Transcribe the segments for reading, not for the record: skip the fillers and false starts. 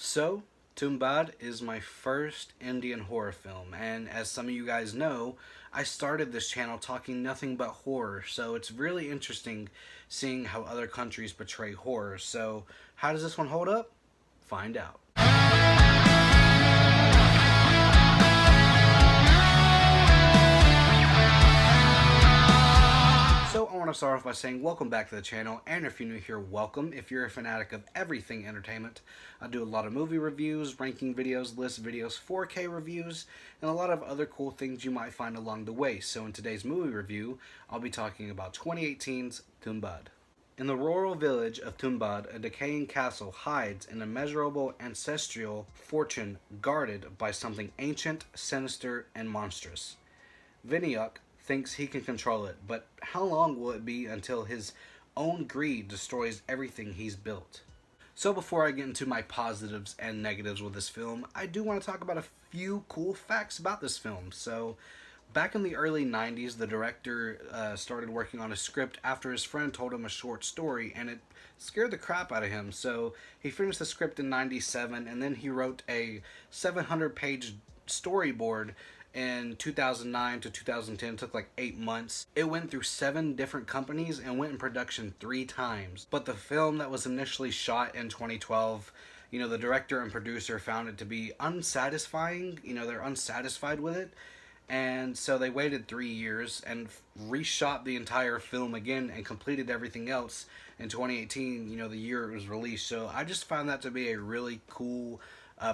So, Tumbbad is my first Indian horror film, and as some of you guys know, I started this channel talking nothing but horror, so it's really interesting seeing how other countries portray horror. So, how does this one hold up? Find out. So I want to start off by saying welcome back to the channel, and if you're new here, welcome. If you're a fanatic of everything entertainment, I do a lot of movie reviews, ranking videos, list videos, 4K reviews, and a lot of other cool things you might find along the way. So in today's movie review, I'll be talking about 2018's Tumbbad. In the rural village of Tumbbad, a decaying castle hides an immeasurable ancestral fortune guarded by something ancient, sinister, and monstrous. Vinayak thinks he can control it, but how long will it be until his own greed destroys everything he's built? So before I get into my positives and negatives with this film, I do want to talk about a few cool facts about this film. So back in the early 90s, the director started working on a script after his friend told him a short story, and it scared the crap out of him. So he finished the script in 97, and then he wrote a 700-page storyboard in 2009 to 2010. It took like 8 months. It went through 7 different companies and went in production 3 times. But the film that was initially shot in 2012, the director and producer found it to be unsatisfying. They're unsatisfied with it. And so they waited 3 years and reshot the entire film again and completed everything else in 2018, the year it was released. So I just found that to be a really cool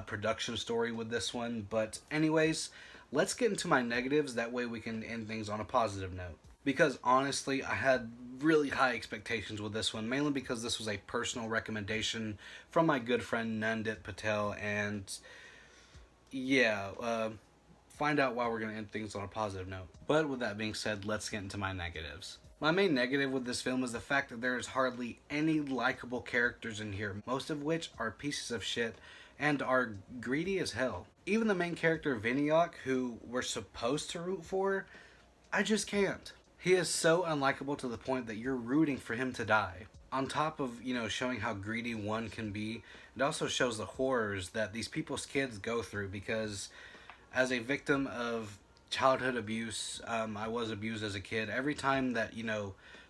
production story with this one. But anyways, let's get into my negatives. That way we can end things on a positive note. Because honestly, I had really high expectations with this one, mainly because this was a personal recommendation from my good friend Nandit Patel. And yeah, find out why we're going to end things on a positive note. But with that being said, let's get into my negatives. My main negative with this film is the fact that there is hardly any likable characters in here, most of which are pieces of shit and are greedy as hell. Even the main character Vinayak, who we're supposed to root for, I just can't. He is so unlikable to the point that you're rooting for him to die. On top of, showing how greedy one can be, it also shows the horrors that these people's kids go through, because as a victim of childhood abuse, I was abused as a kid. Every time that,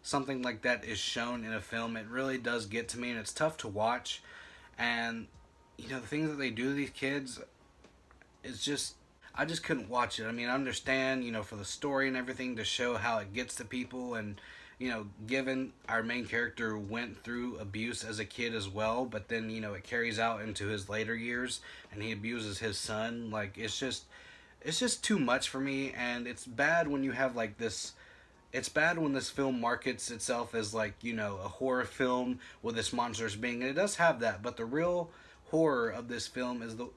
something like that is shown in a film, it really does get to me, and it's tough to watch. And the things that they do to these kids, it's just, I just couldn't watch it. I mean, I understand, for the story and everything, to show how it gets to people, and, given our main character went through abuse as a kid as well, but then, it carries out into his later years, and he abuses his son. Like, it's just too much for me, and it's bad when you have, like, this. It's bad when this film markets itself as, like, a horror film with this monstrous being, and it does have that, but the real horror of this film is the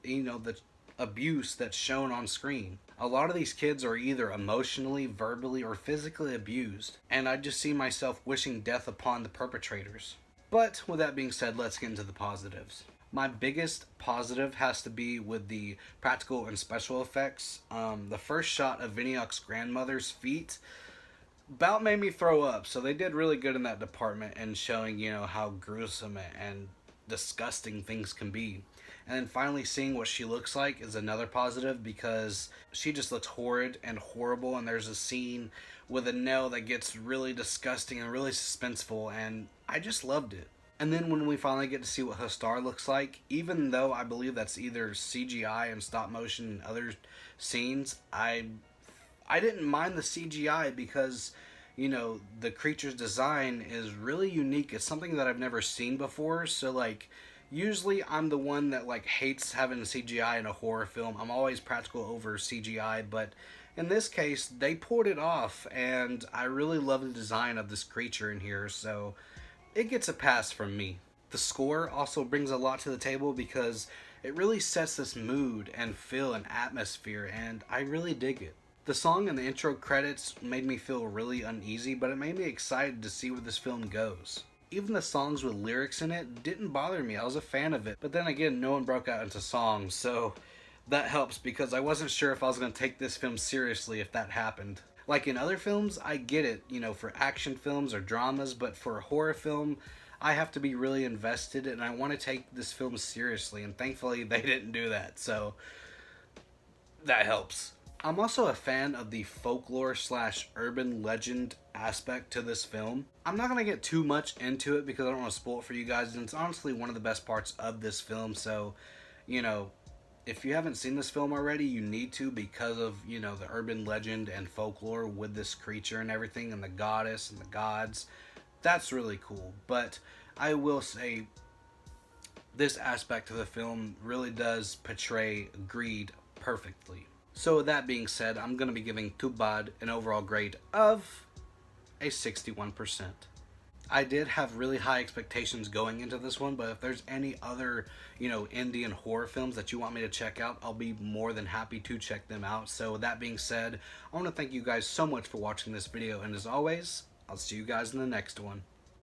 abuse that's shown on screen. A lot of these kids are either emotionally, verbally, or physically abused, and I just see myself wishing death upon the perpetrators. But with that being said, let's get into the positives. My biggest positive has to be with the practical and special effects. The first shot of Vinayak's grandmother's feet about made me throw up, so they did really good in that department and showing, how gruesome and disgusting things can be. And then finally seeing what she looks like is another positive, because she just looks horrid and horrible, and there's a scene with a nail that gets really disgusting and really suspenseful, and I just loved it. And then when we finally get to see what her star looks like, even though I believe that's either CGI and stop motion in other scenes, I didn't mind the CGI, because the creature's design is really unique. It's something that I've never seen before. So like, usually I'm the one that like hates having CGI in a horror film. I'm always practical over CGI, but in this case they pulled it off, and I really love the design of this creature in here, so it gets a pass from me. The score also brings a lot to the table, because it really sets this mood and feel and atmosphere, and I really dig it. The song in the intro credits made me feel really uneasy, but it made me excited to see where this film goes. Even the songs with lyrics in it didn't bother me. I was a fan of it. But then again, no one broke out into songs, so that helps, because I wasn't sure if I was going to take this film seriously if that happened. Like in other films, I get it, for action films or dramas, but for a horror film, I have to be really invested and I want to take this film seriously, and thankfully they didn't do that, so that helps. I'm also a fan of the folklore slash urban legend aspect to this film. I'm not going to get too much into it because I don't want to spoil it for you guys, and it's honestly one of the best parts of this film, so, you know, if you haven't seen this film already, you need to, because of, you know, the urban legend and folklore with this creature and everything, and the goddess and the gods. That's really cool. But I will say, this aspect of the film really does portray greed perfectly. So with that being said, I'm going to be giving Tumbbad an overall grade of a 61%. I did have really high expectations going into this one, but if there's any other, you know, Indian horror films that you want me to check out, I'll be more than happy to check them out. So with that being said, I want to thank you guys so much for watching this video, and as always, I'll see you guys in the next one.